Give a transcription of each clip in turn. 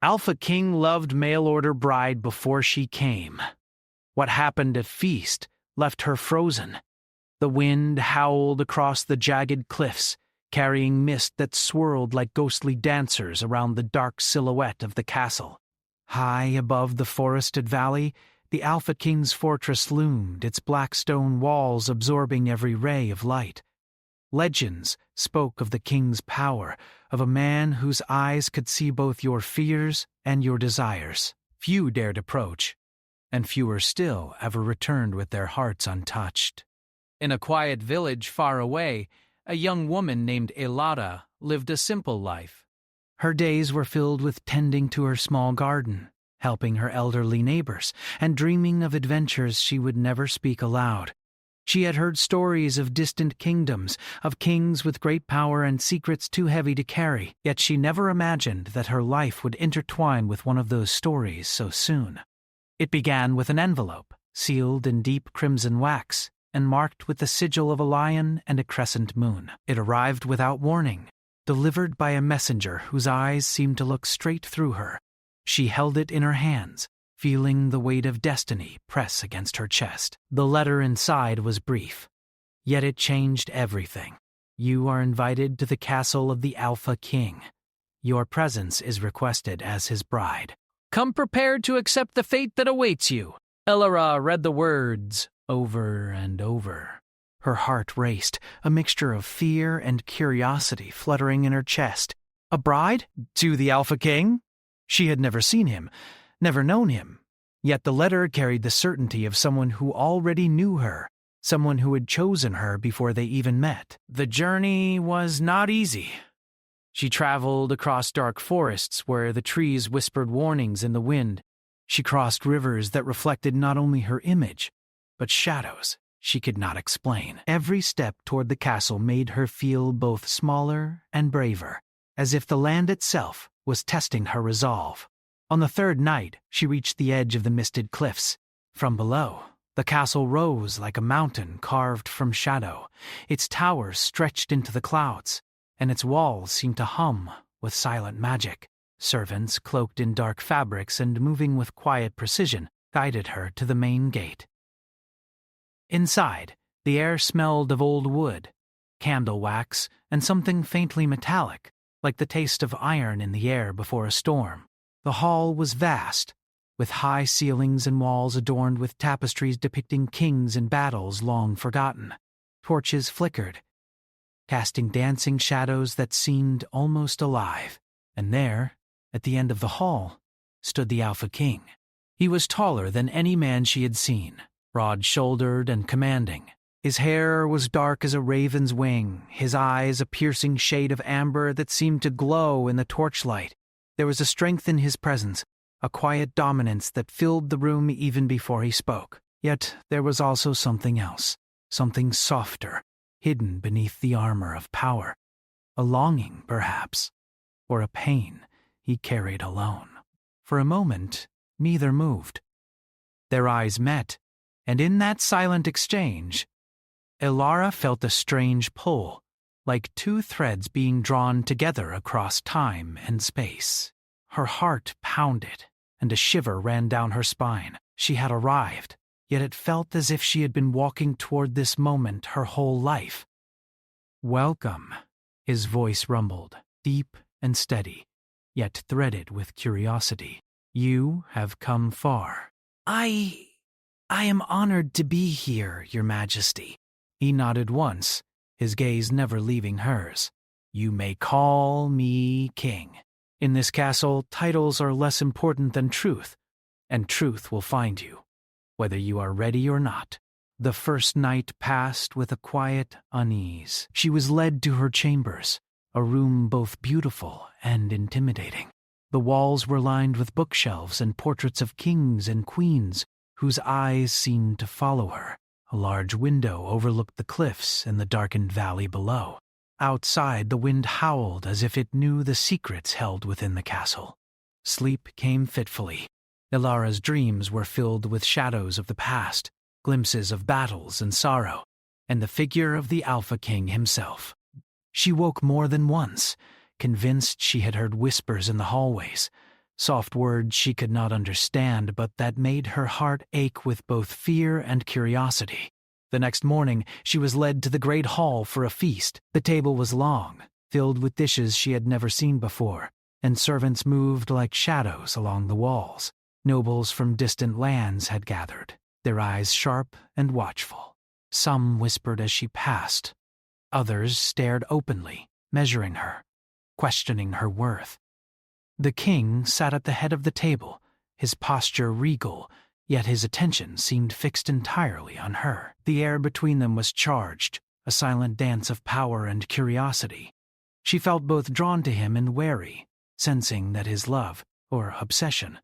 Alpha King loved mail-order bride before she came. What happened at feast left her frozen. The wind howled across the jagged cliffs, carrying mist that swirled like ghostly dancers around the dark silhouette of the castle. High above the forested valley, the Alpha King's fortress loomed, its black stone walls absorbing every ray of light. Legends spoke of the king's power, of a man whose eyes could see both your fears and your desires. Few dared approach, and fewer still ever returned with their hearts untouched. In a quiet village far away, a young woman named Elara lived a simple life. Her days were filled with tending to her small garden, helping her elderly neighbors, and dreaming of adventures she would never speak aloud. She had heard stories of distant kingdoms, of kings with great power and secrets too heavy to carry, yet she never imagined that her life would intertwine with one of those stories so soon. It began with an envelope, sealed in deep crimson wax, and marked with the sigil of a lion and a crescent moon. It arrived without warning, delivered by a messenger whose eyes seemed to look straight through her. She held it in her hands, feeling the weight of destiny press against her chest. The letter inside was brief, yet it changed everything. You are invited to the castle of the Alpha King. Your presence is requested as his bride. Come prepared to accept the fate that awaits you. Elara read the words over and over. Her heart raced, a mixture of fear and curiosity fluttering in her chest. A bride? To the Alpha King? She had never seen him, never known him. Yet the letter carried the certainty of someone who already knew her, someone who had chosen her before they even met. The journey was not easy. She traveled across dark forests where the trees whispered warnings in the wind. She crossed rivers that reflected not only her image, but shadows she could not explain. Every step toward the castle made her feel both smaller and braver, as if the land itself was testing her resolve. On the third night, she reached the edge of the misted cliffs. From below, the castle rose like a mountain carved from shadow. Its towers stretched into the clouds, and its walls seemed to hum with silent magic. Servants, cloaked in dark fabrics and moving with quiet precision, guided her to the main gate. Inside, the air smelled of old wood, candle wax, and something faintly metallic, like the taste of iron in the air before a storm. The hall was vast, with high ceilings and walls adorned with tapestries depicting kings and battles long forgotten. Torches flickered, casting dancing shadows that seemed almost alive. And there, at the end of the hall, stood the Alpha King. He was taller than any man she had seen, broad-shouldered and commanding. His hair was dark as a raven's wing, his eyes a piercing shade of amber that seemed to glow in the torchlight. There was a strength in his presence, a quiet dominance that filled the room even before he spoke. Yet there was also something else, something softer, hidden beneath the armor of power. A longing, perhaps, or a pain he carried alone. For a moment, neither moved. Their eyes met, and in that silent exchange, Elara felt a strange pull, like two threads being drawn together across time and space. Her heart pounded, and a shiver ran down her spine. She had arrived, yet it felt as if she had been walking toward this moment her whole life. "Welcome," his voice rumbled, deep and steady, yet threaded with curiosity. "You have come far." I am honored to be here, Your Majesty." He nodded once, his gaze never leaving hers. "You may call me king. In this castle, titles are less important than truth, and truth will find you, whether you are ready or not." The first night passed with a quiet unease. She was led to her chambers, a room both beautiful and intimidating. The walls were lined with bookshelves and portraits of kings and queens whose eyes seemed to follow her. A large window overlooked the cliffs and the darkened valley below. Outside, the wind howled as if it knew the secrets held within the castle. Sleep came fitfully. Elara's dreams were filled with shadows of the past, glimpses of battles and sorrow, and the figure of the Alpha King himself. She woke more than once, convinced she had heard whispers in the hallways, soft words she could not understand, but that made her heart ache with both fear and curiosity. The next morning, she was led to the great hall for a feast. The table was long, filled with dishes she had never seen before, and servants moved like shadows along the walls. Nobles from distant lands had gathered, their eyes sharp and watchful. Some whispered as she passed. Others stared openly, measuring her, questioning her worth. The king sat at the head of the table, his posture regal, yet his attention seemed fixed entirely on her. The air between them was charged, a silent dance of power and curiosity. She felt both drawn to him and wary, sensing that his love, or obsession,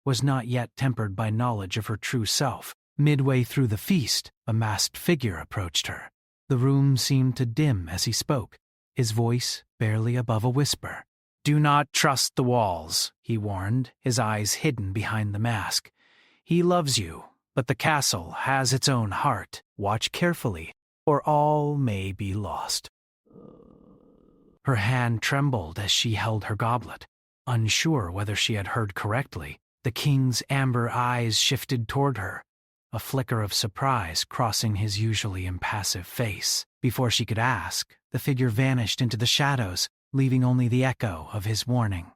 was not yet tempered by knowledge of her true self. Midway through the feast, a masked figure approached her. The room seemed to dim as he spoke, his voice barely above a whisper. "Do not trust the walls," he warned, his eyes hidden behind the mask. "He loves you, but the castle has its own heart. Watch carefully, or all may be lost." Her hand trembled as she held her goblet. Unsure whether she had heard correctly, the king's amber eyes shifted toward her, a flicker of surprise crossing his usually impassive face. Before she could ask, the figure vanished into the shadows, leaving only the echo of his warning.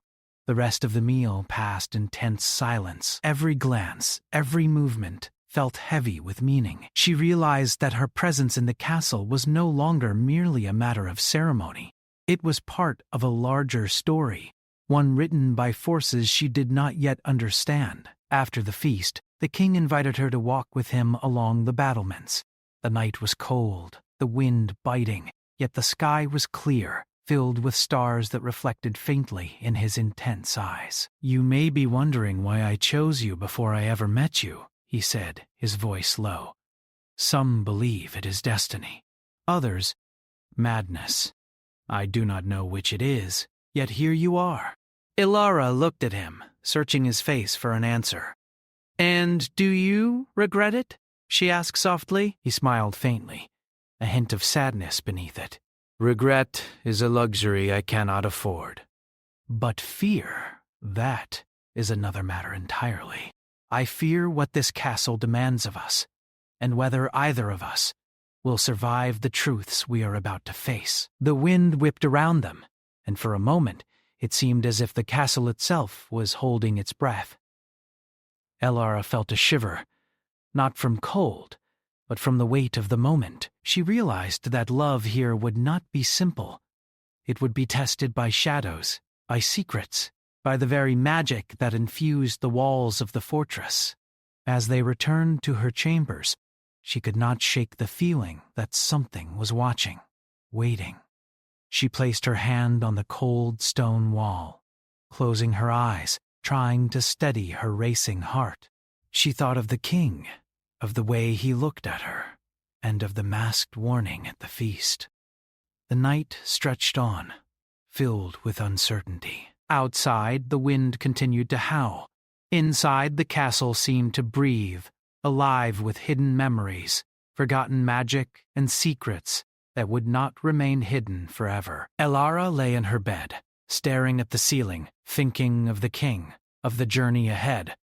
The rest of the meal passed in tense silence. Every glance, every movement, felt heavy with meaning. She realized that her presence in the castle was no longer merely a matter of ceremony. It was part of a larger story, one written by forces she did not yet understand. After the feast, the king invited her to walk with him along the battlements. The night was cold, the wind biting, yet the sky was clear, filled with stars that reflected faintly in his intense eyes. "You may be wondering why I chose you before I ever met you," he said, his voice low. "Some believe it is destiny. Others, madness. I do not know which it is, yet here you are." Ilara looked at him, searching his face for an answer. "And do you regret it?" she asked softly. He smiled faintly, a hint of sadness beneath it. "Regret is a luxury I cannot afford. But fear, that is another matter entirely. I fear what this castle demands of us, and whether either of us will survive the truths we are about to face." The wind whipped around them, and for a moment it seemed as if the castle itself was holding its breath. Elara felt a shiver, not from cold, but from the weight of the moment. She realized that love here would not be simple. It would be tested by shadows, by secrets, by the very magic that infused the walls of the fortress. As they returned to her chambers, she could not shake the feeling that something was watching, waiting. She placed her hand on the cold stone wall, closing her eyes, trying to steady her racing heart. She thought of the king, of the way he looked at her, and of the masked warning at the feast. The night stretched on, filled with uncertainty. Outside, the wind continued to howl. Inside, the castle seemed to breathe, alive with hidden memories, forgotten magic, and secrets that would not remain hidden forever. Elara lay in her bed, staring at the ceiling, thinking of the king, of the journey ahead,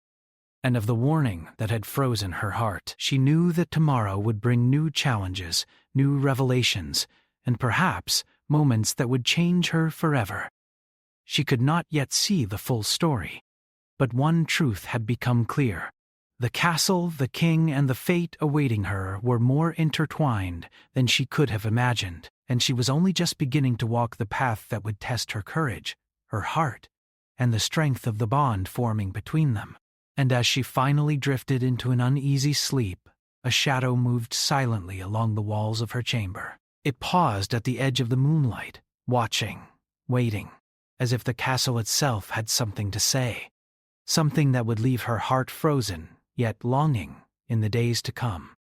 and of the warning that had frozen her heart. She knew that tomorrow would bring new challenges, new revelations, and perhaps moments that would change her forever. She could not yet see the full story, but one truth had become clear. The castle, the king, and the fate awaiting her were more intertwined than she could have imagined, and she was only just beginning to walk the path that would test her courage, her heart, and the strength of the bond forming between them. And as she finally drifted into an uneasy sleep, a shadow moved silently along the walls of her chamber. It paused at the edge of the moonlight, watching, waiting, as if the castle itself had something to say, something that would leave her heart frozen, yet longing, in the days to come.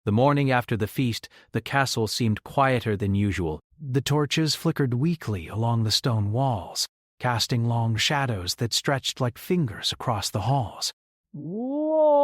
The morning after the feast, the castle seemed quieter than usual. The torches flickered weakly along the stone walls, casting long shadows that stretched like fingers across the halls. "Whoa!"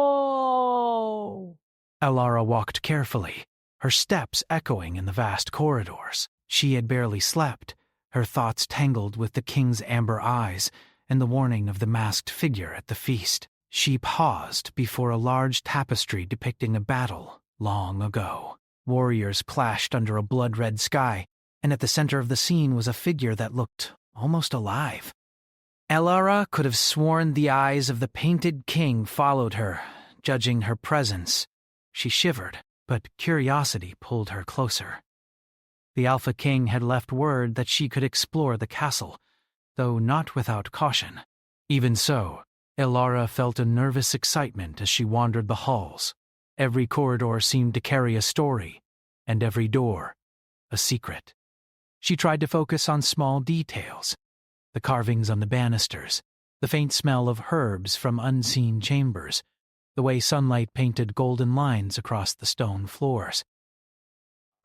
Elara walked carefully, her steps echoing in the vast corridors. She had barely slept, her thoughts tangled with the king's amber eyes and the warning of the masked figure at the feast. She paused before a large tapestry depicting a battle long ago. Warriors clashed under a blood-red sky, and at the center of the scene was a figure that looked almost alive. Elara could have sworn the eyes of the painted king followed her, judging her presence. She shivered, but curiosity pulled her closer. The Alpha King had left word that she could explore the castle, though not without caution. Even so, Elara felt a nervous excitement as she wandered the halls. Every corridor seemed to carry a story, and every door a secret. She tried to focus on small details: the carvings on the banisters, the faint smell of herbs from unseen chambers, the way sunlight painted golden lines across the stone floors.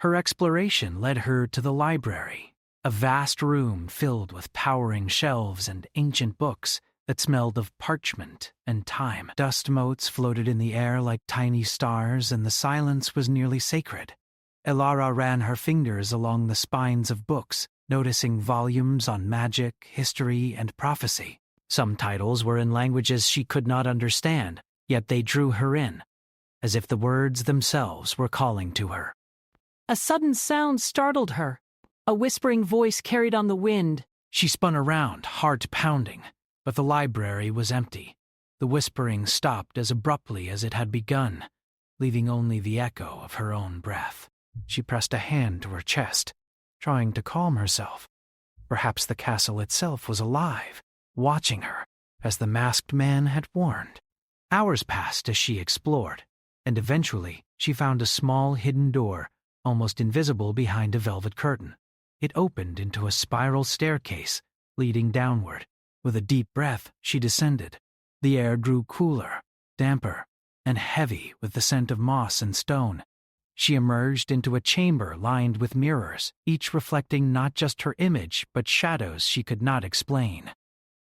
Her exploration led her to the library, a vast room filled with towering shelves and ancient books that smelled of parchment and time. Dust motes floated in the air like tiny stars, and the silence was nearly sacred. Elara ran her fingers along the spines of books, noticing volumes on magic, history, and prophecy. Some titles were in languages she could not understand, yet they drew her in, as if the words themselves were calling to her. A sudden sound startled her. A whispering voice carried on the wind. She spun around, heart pounding, but the library was empty. The whispering stopped as abruptly as it had begun, leaving only the echo of her own breath. She pressed a hand to her chest, trying to calm herself. Perhaps the castle itself was alive, watching her, as the masked man had warned. Hours passed as she explored, and eventually she found a small hidden door, almost invisible behind a velvet curtain. It opened into a spiral staircase, leading downward. With a deep breath, she descended. The air grew cooler, damper, and heavy with the scent of moss and stone. She emerged into a chamber lined with mirrors, each reflecting not just her image, but shadows she could not explain.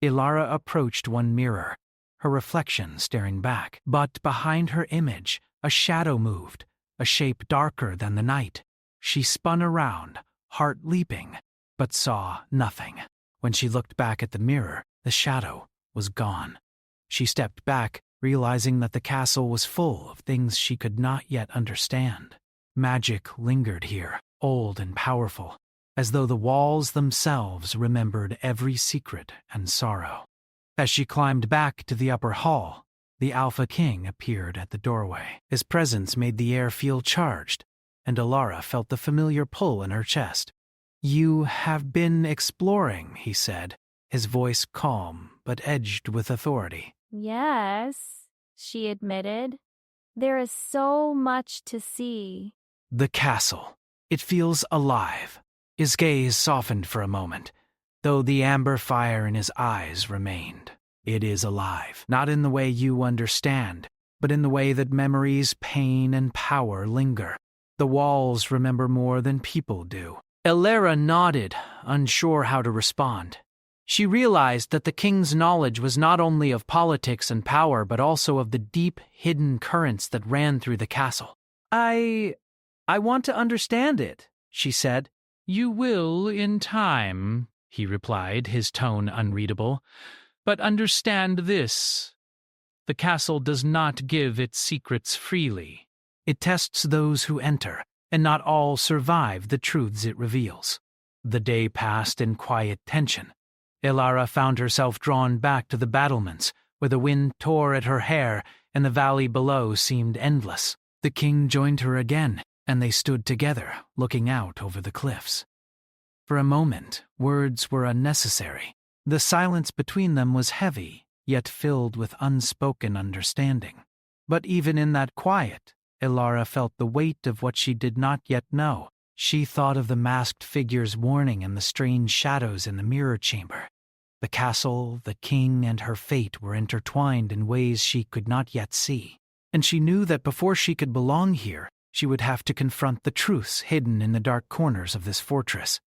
Elara approached one mirror, her reflection staring back. But behind her image, a shadow moved, a shape darker than the night. She spun around, heart leaping, but saw nothing. When she looked back at the mirror, the shadow was gone. She stepped back, realizing that the castle was full of things she could not yet understand. Magic lingered here, old and powerful, as though the walls themselves remembered every secret and sorrow. As she climbed back to the upper hall, the Alpha King appeared at the doorway. His presence made the air feel charged, and Elara felt the familiar pull in her chest. "You have been exploring," he said, his voice calm but edged with authority. "Yes," she admitted. "There is so much to see." The castle. It feels alive. His gaze softened for a moment, though the amber fire in his eyes remained. It is alive, not in the way you understand, but in the way that memories, pain, and power linger. The walls remember more than people do. Elara nodded, unsure how to respond. She realized that the king's knowledge was not only of politics and power, but also of the deep, hidden currents that ran through the castle. I want to understand it," she said. "You will in time," he replied, his tone unreadable. "But understand this. The castle does not give its secrets freely. It tests those who enter, and not all survive the truths it reveals." The day passed in quiet tension. Elara found herself drawn back to the battlements, where the wind tore at her hair and the valley below seemed endless. The king joined her again, and they stood together, looking out over the cliffs. For a moment, words were unnecessary. The silence between them was heavy, yet filled with unspoken understanding. But even in that quiet, Elara felt the weight of what she did not yet know. She thought of the masked figure's warning and the strange shadows in the mirror chamber. The castle, the king, and her fate were intertwined in ways she could not yet see. And she knew that before she could belong here, she would have to confront the truths hidden in the dark corners of this fortress.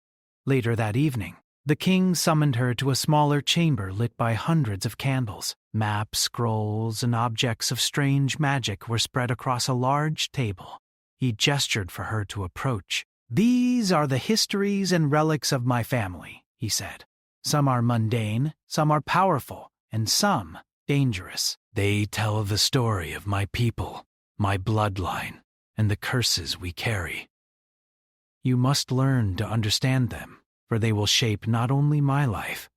Later that evening, the king summoned her to a smaller chamber lit by hundreds of candles. Maps, scrolls, and objects of strange magic were spread across a large table. He gestured for her to approach. "These are the histories and relics of my family," he said. Some are mundane, some are powerful, and some dangerous. They tell the story of my people, my bloodline, and the curses we carry. You must learn to understand them, for they will shape not only my life,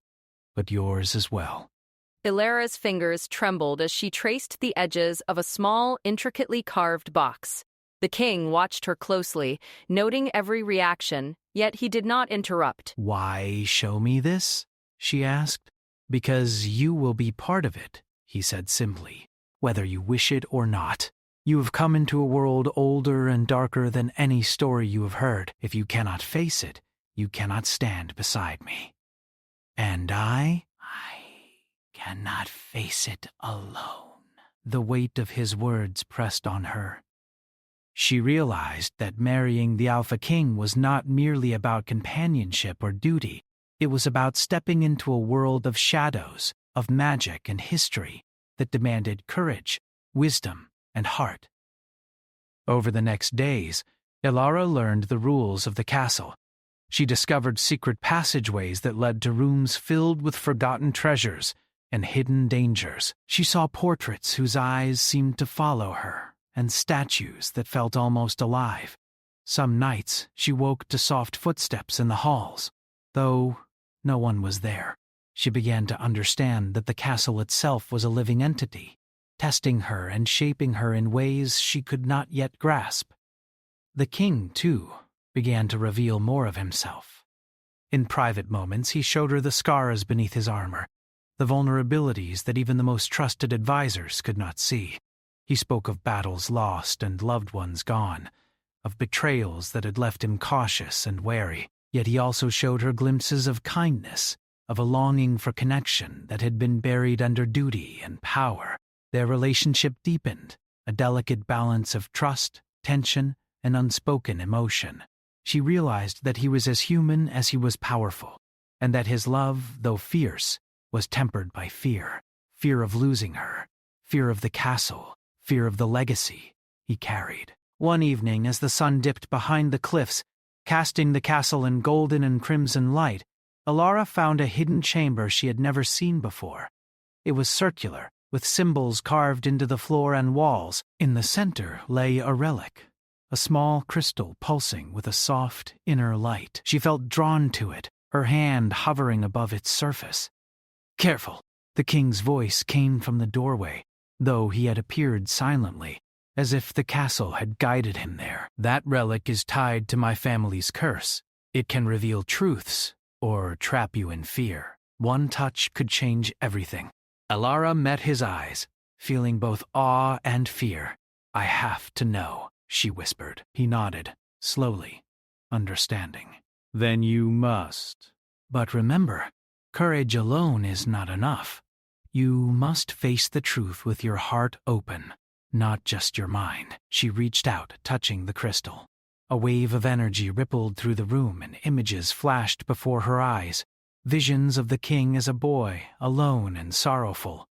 but yours as well. Ilara's fingers trembled as she traced the edges of a small, intricately carved box. The king watched her closely, noting every reaction, yet he did not interrupt. Why show me this? She asked. Because you will be part of it, he said simply, whether you wish it or not. You have come into a world older and darker than any story you have heard. If you cannot face it, you cannot stand beside me. And I cannot face it alone. The weight of his words pressed on her. She realized that marrying the Alpha King was not merely about companionship or duty. It was about stepping into a world of shadows, of magic and history that demanded courage, wisdom, and heart. Over the next days, Ilara learned the rules of the castle. She discovered secret passageways that led to rooms filled with forgotten treasures and hidden dangers. She saw portraits whose eyes seemed to follow her, and statues that felt almost alive. Some nights she woke to soft footsteps in the halls, though no one was there. She began to understand that the castle itself was a living entity, testing her and shaping her in ways she could not yet grasp. The king, too, began to reveal more of himself. In private moments, he showed her the scars beneath his armor, the vulnerabilities that even the most trusted advisors could not see. He spoke of battles lost and loved ones gone, of betrayals that had left him cautious and wary. Yet he also showed her glimpses of kindness, of a longing for connection that had been buried under duty and power. Their relationship deepened, a delicate balance of trust, tension, and unspoken emotion. She realized that he was as human as he was powerful, and that his love, though fierce, was tempered by fear. Fear of losing her, fear of the castle, fear of the legacy he carried. One evening, as the sun dipped behind the cliffs, casting the castle in golden and crimson light, Ilara found a hidden chamber she had never seen before. It was circular, with symbols carved into the floor and walls. In the center lay a relic, a small crystal pulsing with a soft inner light. She felt drawn to it, her hand hovering above its surface. "Careful!" The king's voice came from the doorway, though he had appeared silently, as if the castle had guided him there. "That relic is tied to my family's curse. It can reveal truths, or trap you in fear. One touch could change everything." Ilara met his eyes, feeling both awe and fear. "I have to know," she whispered. He nodded, slowly, understanding. "Then you must. But remember, courage alone is not enough. You must face the truth with your heart open, not just your mind." She reached out, touching the crystal. A wave of energy rippled through the room and images flashed before her eyes. Visions of the king as a boy, alone and sorrowful.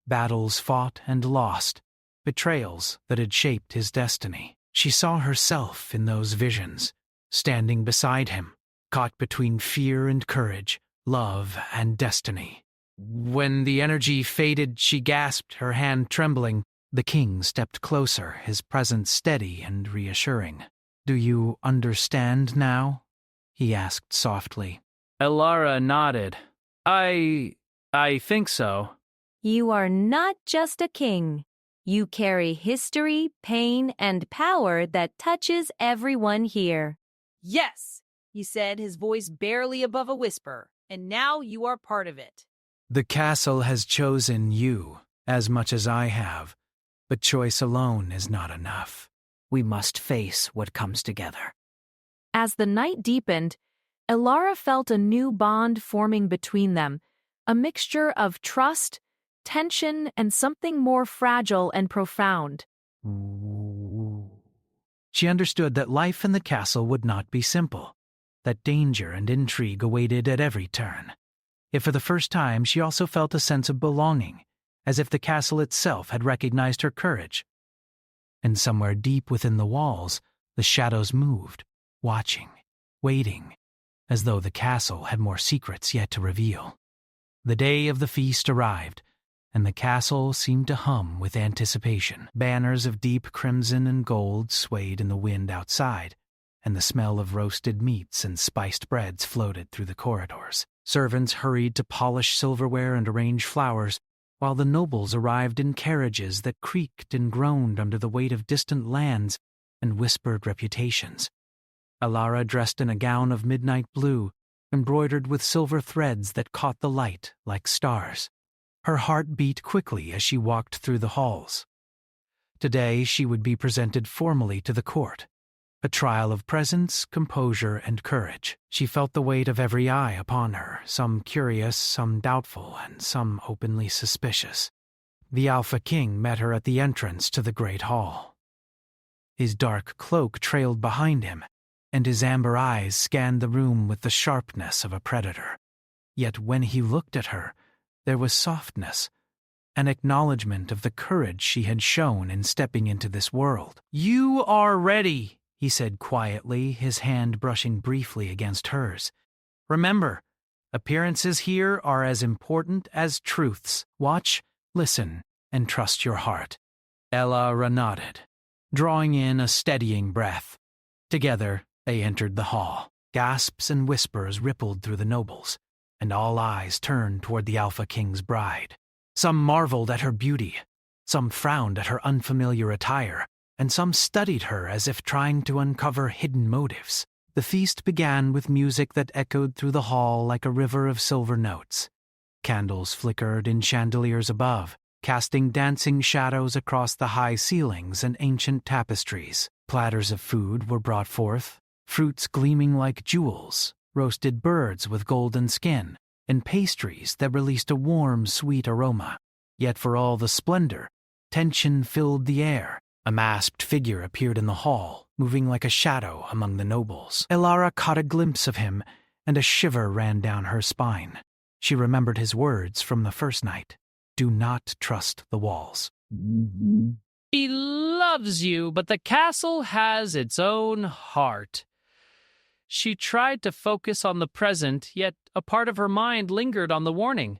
Battles fought and lost, betrayals that had shaped his destiny. She saw herself in those visions, standing beside him, caught between fear and courage, love and destiny. When the energy faded, she gasped, her hand trembling. The king stepped closer, his presence steady and reassuring. "Do you understand now?" he asked softly. Ilara nodded. I think so." You are not just a king. You carry history, pain, and power that touches everyone here. Yes, he said, his voice barely above a whisper, and now you are part of it. "The castle has chosen you, as much as I have, but choice alone is not enough. We must face what comes together." As the night deepened, Ilara felt a new bond forming between them, a mixture of trust, tension, and something more fragile and profound. She understood that life in the castle would not be simple, that danger and intrigue awaited at every turn. Yet for the first time she also felt a sense of belonging, as if the castle itself had recognized her courage. And somewhere deep within the walls, the shadows moved, watching, waiting, as though the castle had more secrets yet to reveal. The day of the feast arrived, and the castle seemed to hum with anticipation. Banners of deep crimson and gold swayed in the wind outside, and the smell of roasted meats and spiced breads floated through the corridors. Servants hurried to polish silverware and arrange flowers, while the nobles arrived in carriages that creaked and groaned under the weight of distant lands and whispered reputations. Alara, dressed in a gown of midnight blue, embroidered with silver threads that caught the light like stars. Her heart beat quickly as she walked through the halls. Today she would be presented formally to the court, a trial of presence, composure, and courage. She felt the weight of every eye upon her, some curious, some doubtful, and some openly suspicious. The Alpha King met her at the entrance to the great hall. His dark cloak trailed behind him, and his amber eyes scanned the room with the sharpness of a predator. Yet when he looked at her, there was softness, an acknowledgement of the courage she had shown in stepping into this world. "You are ready," he said quietly, his hand brushing briefly against hers. "Remember, appearances here are as important as truths. Watch, listen, and trust your heart." Alara nodded, drawing in a steadying breath. Together, they entered the hall. Gasps and whispers rippled through the nobles, and all eyes turned toward the Alpha King's bride. Some marveled at her beauty, some frowned at her unfamiliar attire, and some studied her as if trying to uncover hidden motives. The feast began with music that echoed through the hall like a river of silver notes. Candles flickered in chandeliers above, casting dancing shadows across the high ceilings and ancient tapestries. Platters of food were brought forth, fruits gleaming like jewels, roasted birds with golden skin, and pastries that released a warm, sweet aroma. Yet for all the splendor, tension filled the air. A masked figure appeared in the hall, moving like a shadow among the nobles. Alara caught a glimpse of him, and a shiver ran down her spine. She remembered his words from the first night. "Do not trust the walls." He loves you, but the castle has its own heart. She tried to focus on the present, yet a part of her mind lingered on the warning.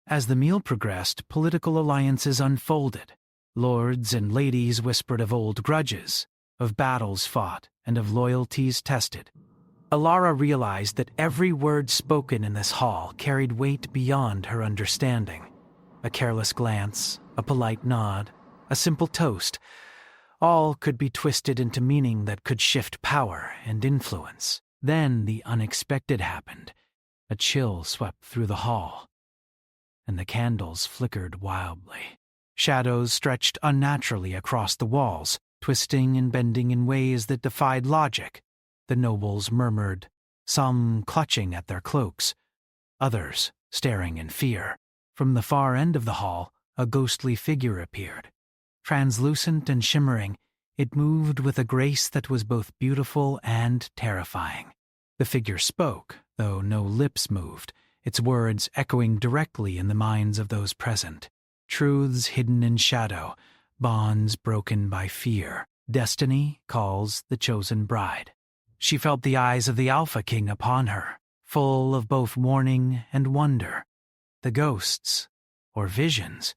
As the meal progressed, political alliances unfolded. Lords and ladies whispered of old grudges, of battles fought, and of loyalties tested. Alara realized that every word spoken in this hall carried weight beyond her understanding. A careless glance, a polite nod, a simple toast, all could be twisted into meaning that could shift power and influence. Then the unexpected happened. A chill swept through the hall, and the candles flickered wildly. Shadows stretched unnaturally across the walls, twisting and bending in ways that defied logic. The nobles murmured, some clutching at their cloaks, others staring in fear. From the far end of the hall, a ghostly figure appeared. Translucent and shimmering, it moved with a grace that was both beautiful and terrifying. The figure spoke, though no lips moved, its words echoing directly in the minds of those present. Truths hidden in shadow, bonds broken by fear. Destiny calls the chosen bride. She felt the eyes of the Alpha King upon her, full of both warning and wonder. The ghosts, or visions,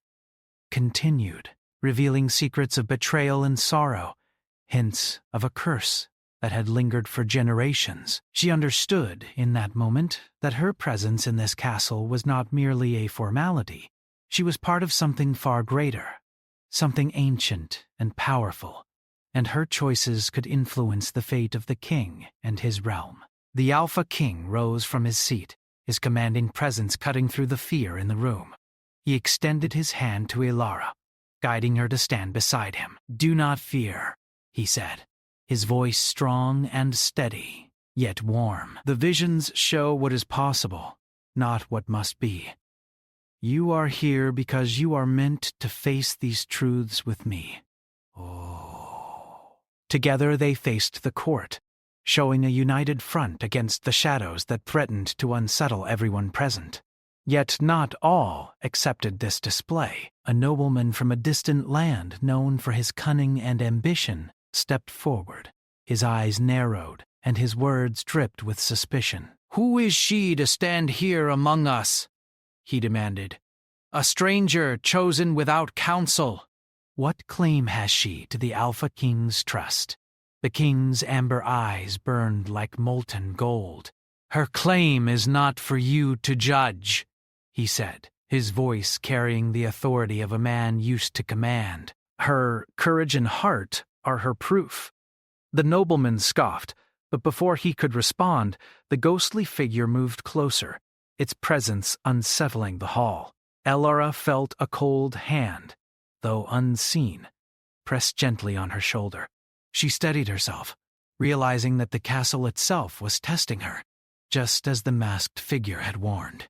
continued, revealing secrets of betrayal and sorrow, hints of a curse that had lingered for generations. She understood, in that moment, that her presence in this castle was not merely a formality. She was part of something far greater, something ancient and powerful, and her choices could influence the fate of the king and his realm. The Alpha King rose from his seat, his commanding presence cutting through the fear in the room. He extended his hand to Alara, guiding her to stand beside him. "Do not fear," he said, his voice strong and steady, yet warm. "The visions show what is possible, not what must be. You are here because you are meant to face these truths with me." Oh. Together they faced the court, showing a united front against the shadows that threatened to unsettle everyone present. Yet not all accepted this display. A nobleman from a distant land known for his cunning and ambition stepped forward. His eyes narrowed, and his words dripped with suspicion. "Who is she to stand here among us?" he demanded. "A stranger chosen without counsel. What claim has she to the Alpha King's trust?" The king's amber eyes burned like molten gold. "Her claim is not for you to judge," he said, his voice carrying the authority of a man used to command. "Her courage and heart are her proof." The nobleman scoffed, but before he could respond, the ghostly figure moved closer, its presence unsettling the hall. Elara felt a cold hand, though unseen, pressed gently on her shoulder. She steadied herself, realizing that the castle itself was testing her, just as the masked figure had warned.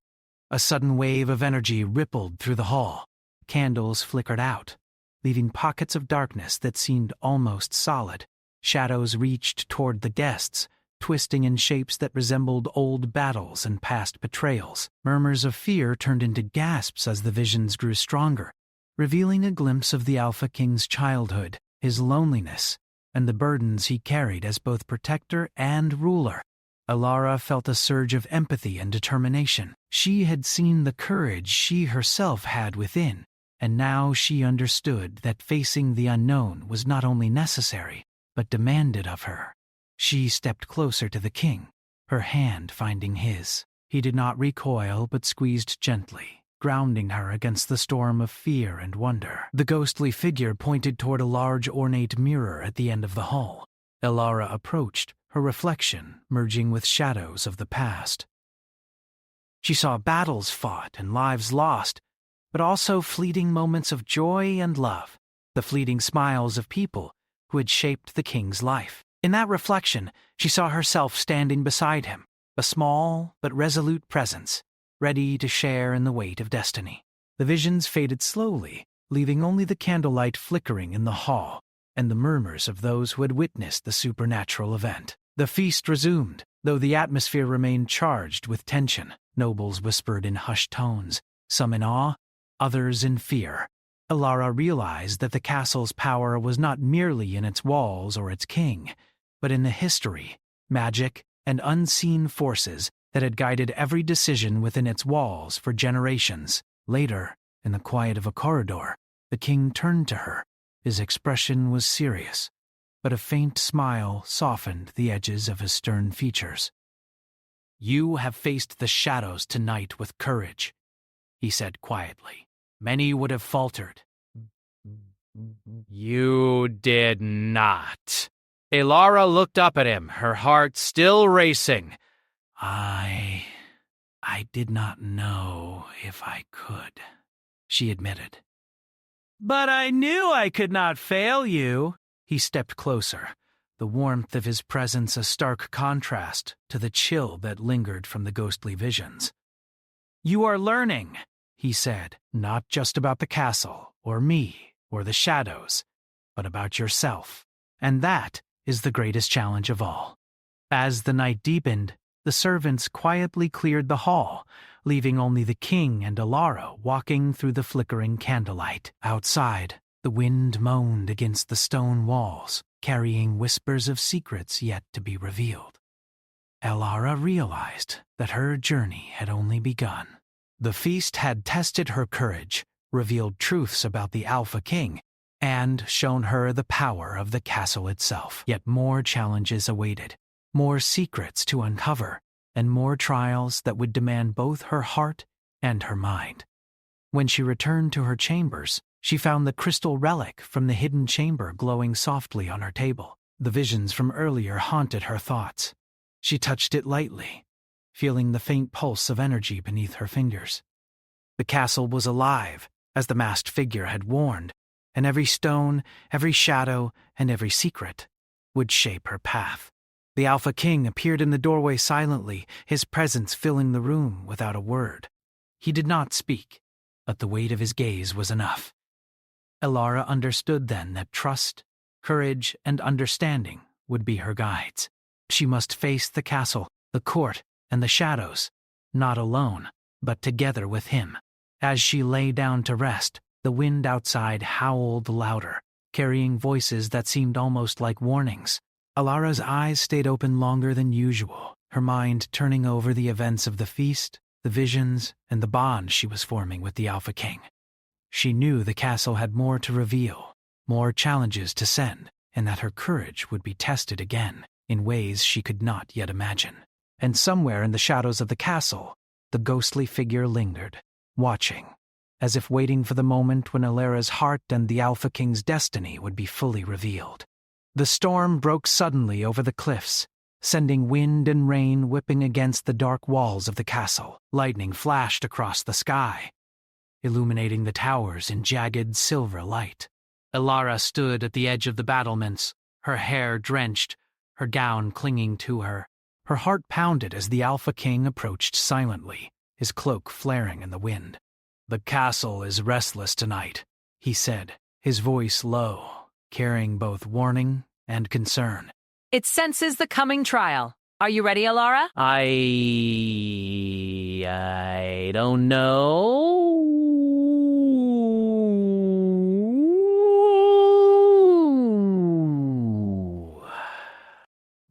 A sudden wave of energy rippled through the hall. Candles flickered out, leaving pockets of darkness that seemed almost solid. Shadows reached toward the guests, twisting in shapes that resembled old battles and past betrayals. Murmurs of fear turned into gasps as the visions grew stronger, revealing a glimpse of the Alpha King's childhood, his loneliness, and the burdens he carried as both protector and ruler. Elara felt a surge of empathy and determination. She had seen the courage she herself had within, and now she understood that facing the unknown was not only necessary, but demanded of her. She stepped closer to the king, her hand finding his. He did not recoil but squeezed gently, grounding her against the storm of fear and wonder. The ghostly figure pointed toward a large ornate mirror at the end of the hall. Elara approached, her reflection merging with shadows of the past. She saw battles fought and lives lost, but also fleeting moments of joy and love, the fleeting smiles of people who had shaped the king's life. In that reflection, she saw herself standing beside him, a small but resolute presence, ready to share in the weight of destiny. The visions faded slowly, leaving only the candlelight flickering in the hall and the murmurs of those who had witnessed the supernatural event. The feast resumed, though the atmosphere remained charged with tension. Nobles whispered in hushed tones, some in awe, others in fear. Elara realized that the castle's power was not merely in its walls or its king, but in the history, magic, and unseen forces that had guided every decision within its walls for generations. Later, in the quiet of a corridor, the king turned to her. His expression was serious, but a faint smile softened the edges of his stern features. "You have faced the shadows tonight with courage," he said quietly. "Many would have faltered. You did not." Elara looked up at him, her heart still racing. I did not know if I could," she admitted. "But I knew I could not fail you." He stepped closer, the warmth of his presence a stark contrast to the chill that lingered from the ghostly visions. "You are learning," he said, "not just about the castle, or me, or the shadows, but about yourself. And that is the greatest challenge of all." As the night deepened, the servants quietly cleared the hall, leaving only the king and Elara walking through the flickering candlelight. Outside, the wind moaned against the stone walls, carrying whispers of secrets yet to be revealed. Elara realized that her journey had only begun. The feast had tested her courage, revealed truths about the Alpha King, and shown her the power of the castle itself. Yet more challenges awaited, more secrets to uncover, and more trials that would demand both her heart and her mind. When she returned to her chambers, she found the crystal relic from the hidden chamber glowing softly on her table. The visions from earlier haunted her thoughts. She touched it lightly, feeling the faint pulse of energy beneath her fingers. The castle was alive, as the masked figure had warned, and every stone, every shadow, and every secret would shape her path. The Alpha King appeared in the doorway silently, his presence filling the room without a word. He did not speak, but the weight of his gaze was enough. Elara understood then that trust, courage, and understanding would be her guides. She must face the castle, the court, and the shadows, not alone, but together with him. As she lay down to rest, the wind outside howled louder, carrying voices that seemed almost like warnings. Alara's eyes stayed open longer than usual, her mind turning over the events of the feast, the visions, and the bond she was forming with the Alpha King. She knew the castle had more to reveal, more challenges to send, and that her courage would be tested again in ways she could not yet imagine. And somewhere in the shadows of the castle, the ghostly figure lingered, watching, as if waiting for the moment when Alara's heart and the Alpha King's destiny would be fully revealed. The storm broke suddenly over the cliffs, sending wind and rain whipping against the dark walls of the castle. Lightning flashed across the sky, illuminating the towers in jagged silver light. Alara stood at the edge of the battlements, her hair drenched, her gown clinging to her. Her heart pounded as the Alpha King approached silently, his cloak flaring in the wind. "The castle is restless tonight," he said, his voice low, carrying both warning and concern. It senses the coming trial. Are you ready, Alara? I don't know.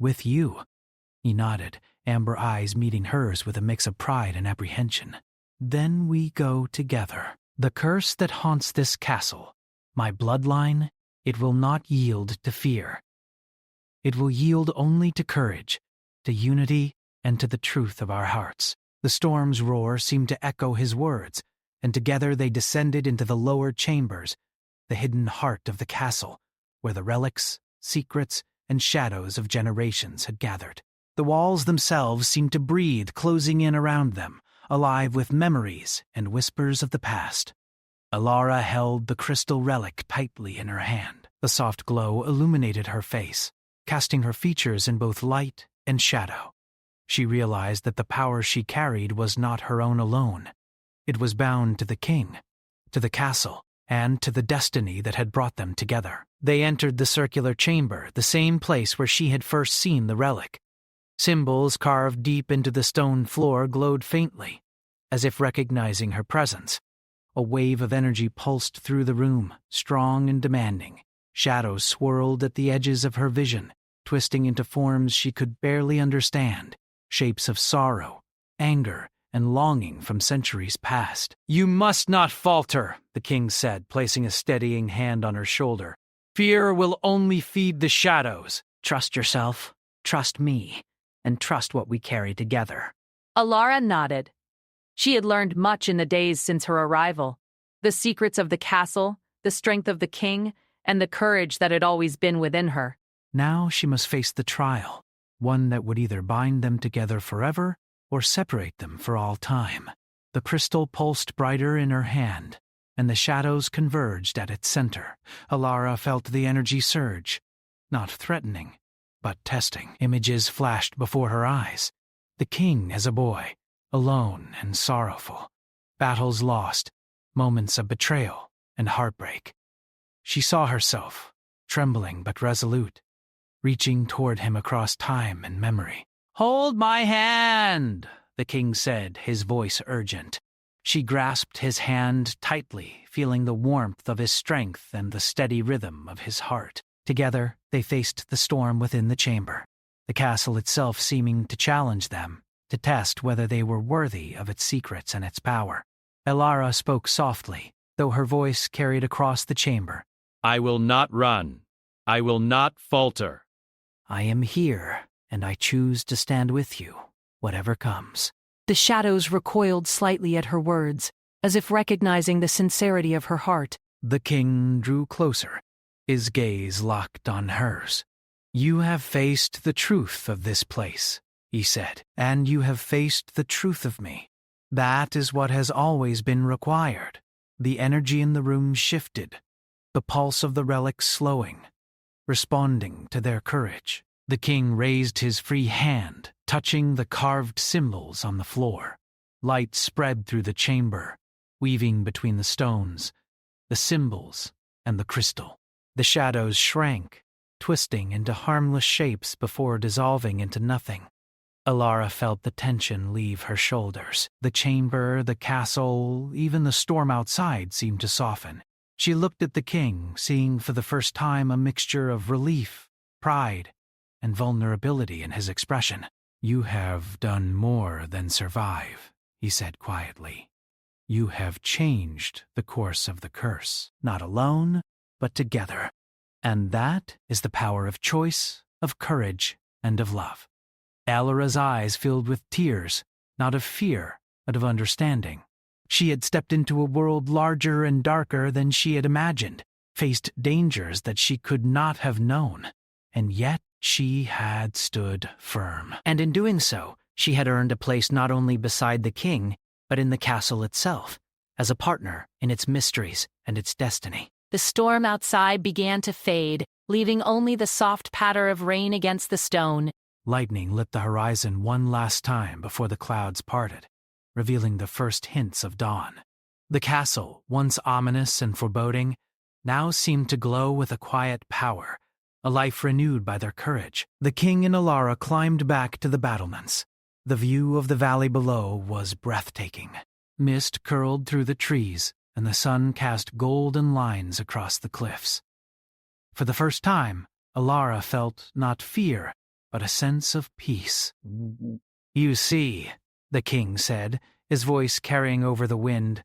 "With you," he nodded, amber eyes meeting hers with a mix of pride and apprehension. "Then we go together. The curse that haunts this castle, my bloodline, it will not yield to fear. It will yield only to courage, to unity, and to the truth of our hearts." The storm's roar seemed to echo his words, and together they descended into the lower chambers, the hidden heart of the castle, where the relics, secrets, and shadows of generations had gathered. The walls themselves seemed to breathe, closing in around them, alive with memories and whispers of the past. Alara held the crystal relic tightly in her hand. The soft glow illuminated her face, casting her features in both light and shadow. She realized that the power she carried was not her own alone. It was bound to the king, to the castle, and to the destiny that had brought them together. They entered the circular chamber, the same place where she had first seen the relic. Symbols carved deep into the stone floor glowed faintly, as if recognizing her presence. A wave of energy pulsed through the room, strong and demanding. Shadows swirled at the edges of her vision, twisting into forms she could barely understand, shapes of sorrow, anger, and longing from centuries past. "You must not falter," the king said, placing a steadying hand on her shoulder. "Fear will only feed the shadows. Trust yourself, trust me, and trust what we carry together." Alara nodded. She had learned much in the days since her arrival. The secrets of the castle, the strength of the king, and the courage that had always been within her. Now she must face the trial, one that would either bind them together forever or separate them for all time. The crystal pulsed brighter in her hand, and the shadows converged at its center. Alara felt the energy surge, not threatening, but testing. Images flashed before her eyes. The king as a boy, alone and sorrowful. Battles lost, moments of betrayal and heartbreak. She saw herself, trembling but resolute, reaching toward him across time and memory. "Hold my hand," the king said, his voice urgent. She grasped his hand tightly, feeling the warmth of his strength and the steady rhythm of his heart. Together, they faced the storm within the chamber, the castle itself seeming to challenge them, to test whether they were worthy of its secrets and its power. Alara spoke softly, though her voice carried across the chamber. "I will not run. I will not falter." "I am here, and I choose to stand with you, whatever comes." The shadows recoiled slightly at her words, as if recognizing the sincerity of her heart. The king drew closer, his gaze locked on hers. "You have faced the truth of this place," he said, "and you have faced the truth of me. That is what has always been required." The energy in the room shifted, the pulse of the relics slowing, responding to their courage. The king raised his free hand, touching the carved symbols on the floor. Light spread through the chamber, weaving between the stones, the symbols, and the crystal. The shadows shrank, twisting into harmless shapes before dissolving into nothing. Alara felt the tension leave her shoulders. The chamber, the castle, even the storm outside seemed to soften. She looked at the king, seeing for the first time a mixture of relief, pride, and vulnerability in his expression. "You have done more than survive," he said quietly. "You have changed the course of the curse, not alone, but together. And that is the power of choice, of courage, and of love." Alara's eyes filled with tears, not of fear, but of understanding. She had stepped into a world larger and darker than she had imagined, faced dangers that she could not have known, and yet she had stood firm. And in doing so, she had earned a place not only beside the king, but in the castle itself, as a partner in its mysteries and its destiny. The storm outside began to fade, leaving only the soft patter of rain against the stone. Lightning lit the horizon one last time before the clouds parted, revealing the first hints of dawn. The castle, once ominous and foreboding, now seemed to glow with a quiet power, a life renewed by their courage. The king and Alara climbed back to the battlements. The view of the valley below was breathtaking. Mist curled through the trees, and the sun cast golden lines across the cliffs. For the first time, Alara felt not fear, but a sense of peace. "You see," the king said, his voice carrying over the wind,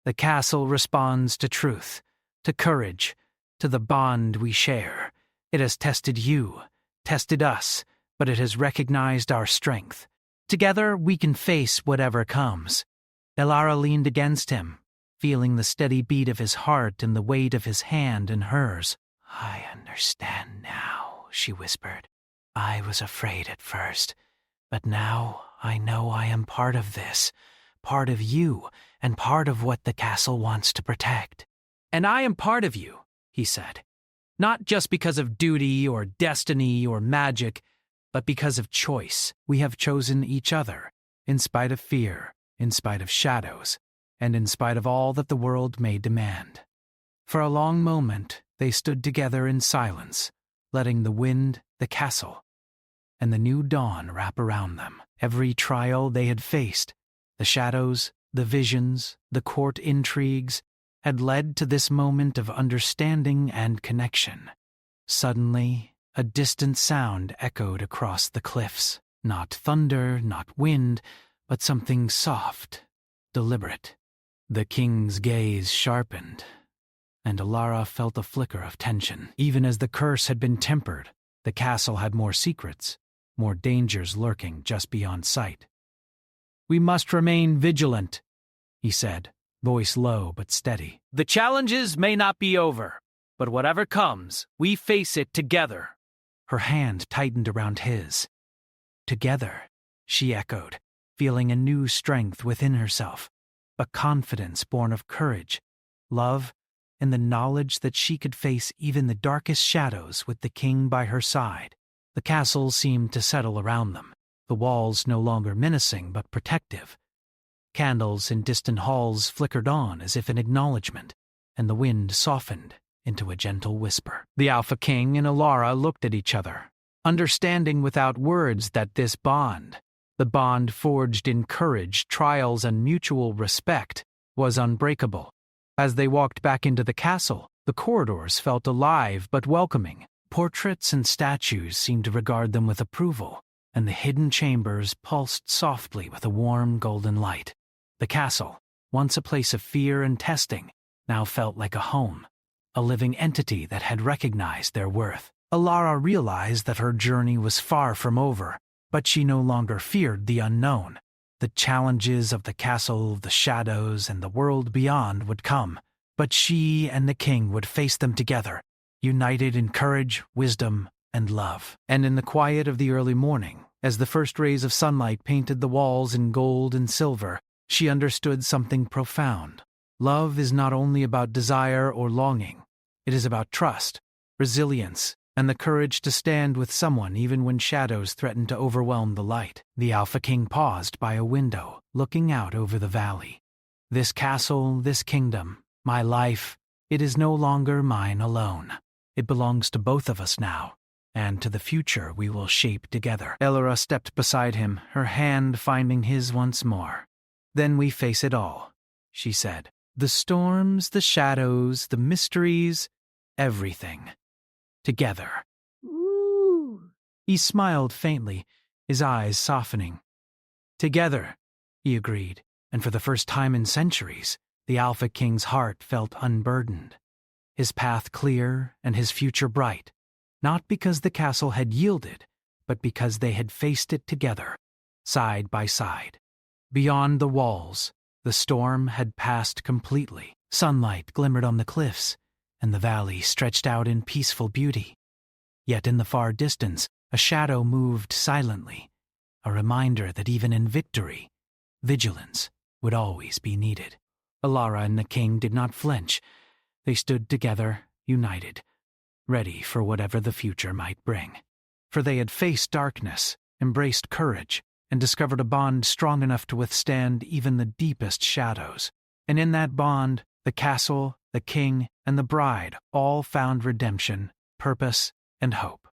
"the castle responds to truth, to courage, to the bond we share. It has tested you, tested us, but it has recognized our strength. Together we can face whatever comes." Alara leaned against him, feeling the steady beat of his heart and the weight of his hand in hers. "I understand now," she whispered. "I was afraid at first, but now I know I am part of this, part of you, and part of what the castle wants to protect." "And I am part of you," he said. "Not just because of duty or destiny or magic, but because of choice. We have chosen each other, in spite of fear, in spite of shadows, and in spite of all that the world may demand." For a long moment, they stood together in silence, letting the wind, the castle, and the new dawn wrap around them. Every trial they had faced, the shadows, the visions, the court intrigues, had led to this moment of understanding and connection. Suddenly, a distant sound echoed across the cliffs. Not thunder, not wind, but something soft, deliberate. The king's gaze sharpened, and Alara felt a flicker of tension. Even as the curse had been tempered, the castle had more secrets, more dangers lurking just beyond sight. "We must remain vigilant," he said, voice low but steady. "The challenges may not be over, but whatever comes, we face it together." Her hand tightened around his. "Together," she echoed, feeling a new strength within herself, a confidence born of courage, love, and the knowledge that she could face even the darkest shadows with the king by her side. The castle seemed to settle around them, the walls no longer menacing but protective. Candles in distant halls flickered on as if in acknowledgement, and the wind softened into a gentle whisper. The Alpha King and Alara looked at each other, understanding without words that this bond, the bond forged in courage, trials, and mutual respect, was unbreakable. As they walked back into the castle, the corridors felt alive but welcoming. Portraits and statues seemed to regard them with approval, and the hidden chambers pulsed softly with a warm golden light. The castle, once a place of fear and testing, now felt like a home, a living entity that had recognized their worth. Alara realized that her journey was far from over, but she no longer feared the unknown. The challenges of the castle, the shadows, and the world beyond would come, but she and the king would face them together, united in courage, wisdom, and love. And in the quiet of the early morning, as the first rays of sunlight painted the walls in gold and silver, she understood something profound. Love is not only about desire or longing, it is about trust, resilience, and the courage to stand with someone even when shadows threaten to overwhelm the light. The Alpha King paused by a window, looking out over the valley. "This castle, this kingdom, my life, it is no longer mine alone. It belongs to both of us now, and to the future we will shape together." Alara stepped beside him, her hand finding his once more. "Then we face it all," she said. "The storms, the shadows, the mysteries, everything. Together." Ooh. He smiled faintly, his eyes softening. Together, he agreed, and for the first time in centuries, the Alpha King's heart felt unburdened. His path clear and his future bright, not because the castle had yielded, but because they had faced it together, side by side. Beyond the walls, the storm had passed completely. Sunlight glimmered on the cliffs, and the valley stretched out in peaceful beauty. Yet in the far distance, a shadow moved silently, a reminder that even in victory, vigilance would always be needed. Alara and the king did not flinch. They stood together, united, ready for whatever the future might bring. For they had faced darkness, embraced courage, and discovered a bond strong enough to withstand even the deepest shadows. And in that bond, the castle, the king, and the bride all found redemption, purpose, and hope.